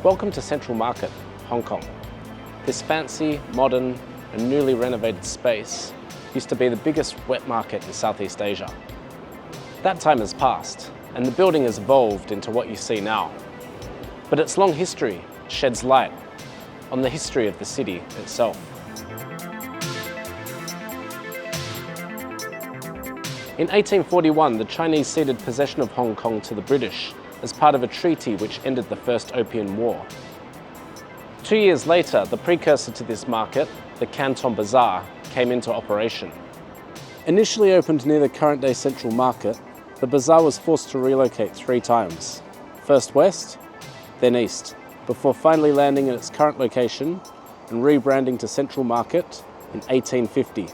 Welcome to Central Market, Hong Kong. This fancy, modern and newly renovated space used to be the biggest wet market in Southeast Asia. That time has passed and the building has evolved into what you see now. But its long history sheds light on the history of the city itself. In 1841, the Chinese ceded possession of Hong Kong to the British as part of a treaty which ended the First Opium War. 2 years later, the precursor to this market, the Canton Bazaar, came into operation. Initially opened near the current-day Central Market, the bazaar was forced to relocate 3 times. First west, then east, before finally landing in its current location and rebranding to Central Market in 1850.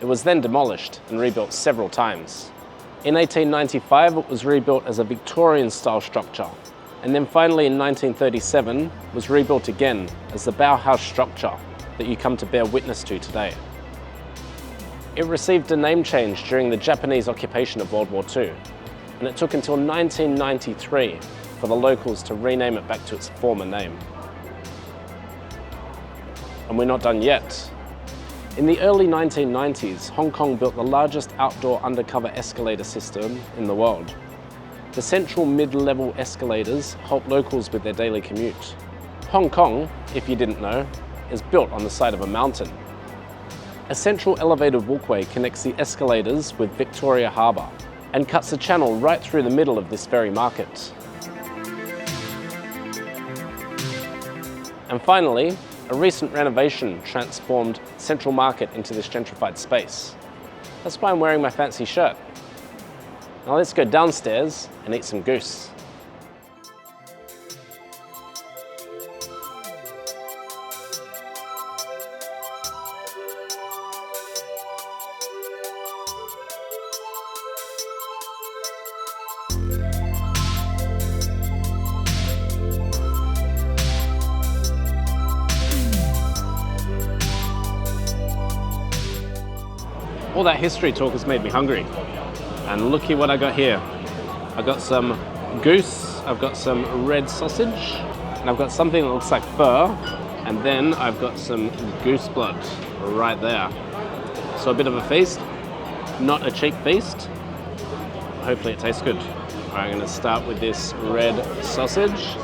It was then demolished and rebuilt several times. In 1895, it was rebuilt as a Victorian-style structure, and then finally in 1937 was rebuilt again as the Bauhaus structure that you come to bear witness to today. It received a name change during the Japanese occupation of World War II, and it took until 1993 for the locals to rename it back to its former name. And we're not done yet. In the early 1990s, Hong Kong built the largest outdoor undercover escalator system in the world. The central mid-level escalators help locals with their daily commute. Hong Kong, if you didn't know, is built on the side of a mountain. A central elevated walkway connects the escalators with Victoria Harbour and cuts a channel right through the middle of this very market. And finally, a recent renovation transformed Central Market into this gentrified space. That's why I'm wearing my fancy shirt. Now let's go downstairs and eat some goose. All that history talk has made me hungry. And looky what I got here. I've got some goose, I've got some red sausage, and I've got something that looks like fur, and then I've got some goose blood right there. So a bit of a feast, not a cheap feast. Hopefully it tastes good. All right, I'm gonna start with this red sausage.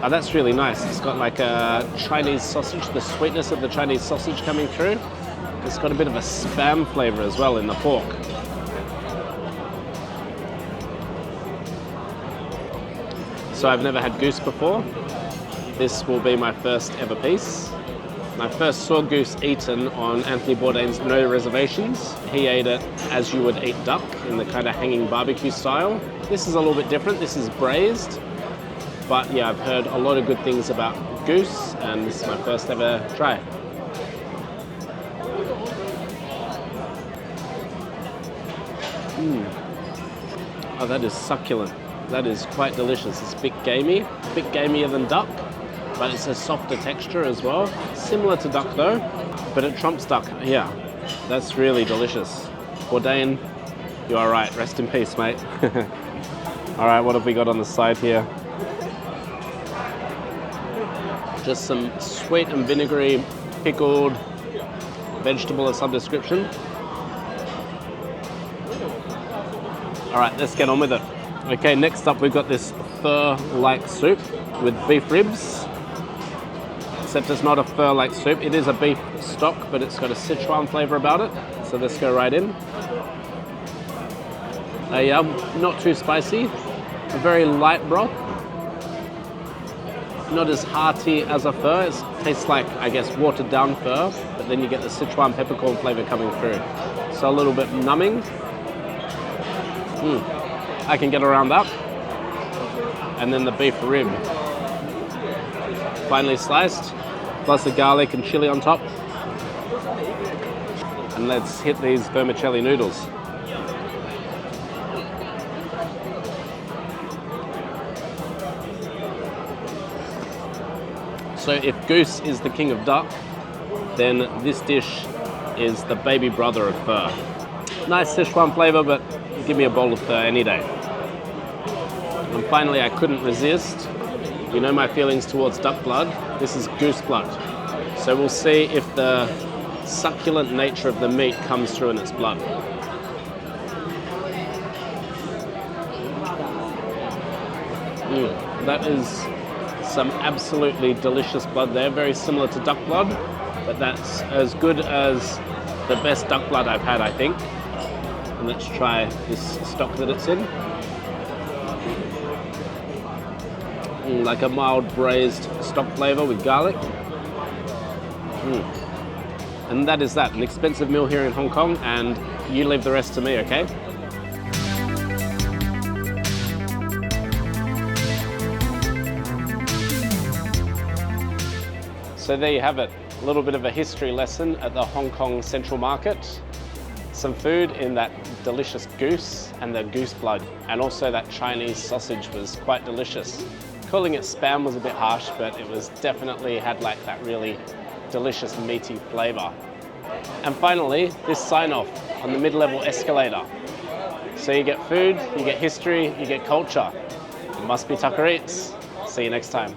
Oh, that's really nice. It's got like a Chinese sausage, the sweetness of the Chinese sausage coming through. It's got a bit of a Spam flavor as well in the pork. So I've never had goose before. This will be my first ever piece. I first saw goose eaten on Anthony Bourdain's No Reservations. He ate it as you would eat duck in the kind of hanging barbecue style. This is a little bit different. This is braised. But yeah, I've heard a lot of good things about goose, and this is my first ever try. Oh, that is succulent. That is quite delicious. It's a bit gamier than duck, but it's a softer texture as well. Similar to duck though, but it trumps duck. Yeah, that's really delicious. Bourdain, you are right. Rest in peace, mate. All right, what have we got on the side here? Just some sweet and vinegary pickled vegetable of some description. All right, let's get on with it. Okay, next up we've got this pho-like soup with beef ribs. Except it's not a pho-like soup, it is a beef stock, but it's got a Szechuan flavor about it. So let's go right in. Not too spicy, a very light broth. Not as hearty as a pho. It tastes like, I guess, watered down pho, but then you get the Szechuan peppercorn flavor coming through. So a little bit numbing. I can get around that. And then the beef rib. Finely sliced, plus the garlic and chili on top. And let's hit these vermicelli noodles. So if goose is the king of duck, then this dish is the baby brother of pho. Nice Szechuan flavor, but give me a bowl of pho any day. And finally, I couldn't resist. You know my feelings towards duck blood. This is goose blood. So we'll see if the succulent nature of the meat comes through in its blood. That is some absolutely delicious blood there, very similar to duck blood, but that's as good as the best duck blood I've had, I think. And let's try this stock that it's in. Like a mild braised stock flavor with garlic. And that is that, an expensive meal here in Hong Kong, and you leave the rest to me, okay? So there you have it, a little bit of a history lesson at the Hong Kong Central Market. Some food in that delicious goose and the goose blood, and also that Chinese sausage was quite delicious. Calling it spam was a bit harsh, but it was definitely had like that really delicious meaty flavor. And finally, this sign-off on the mid-level escalator. So you get food, you get history, you get culture. It must be Tucker Eats. See you next time.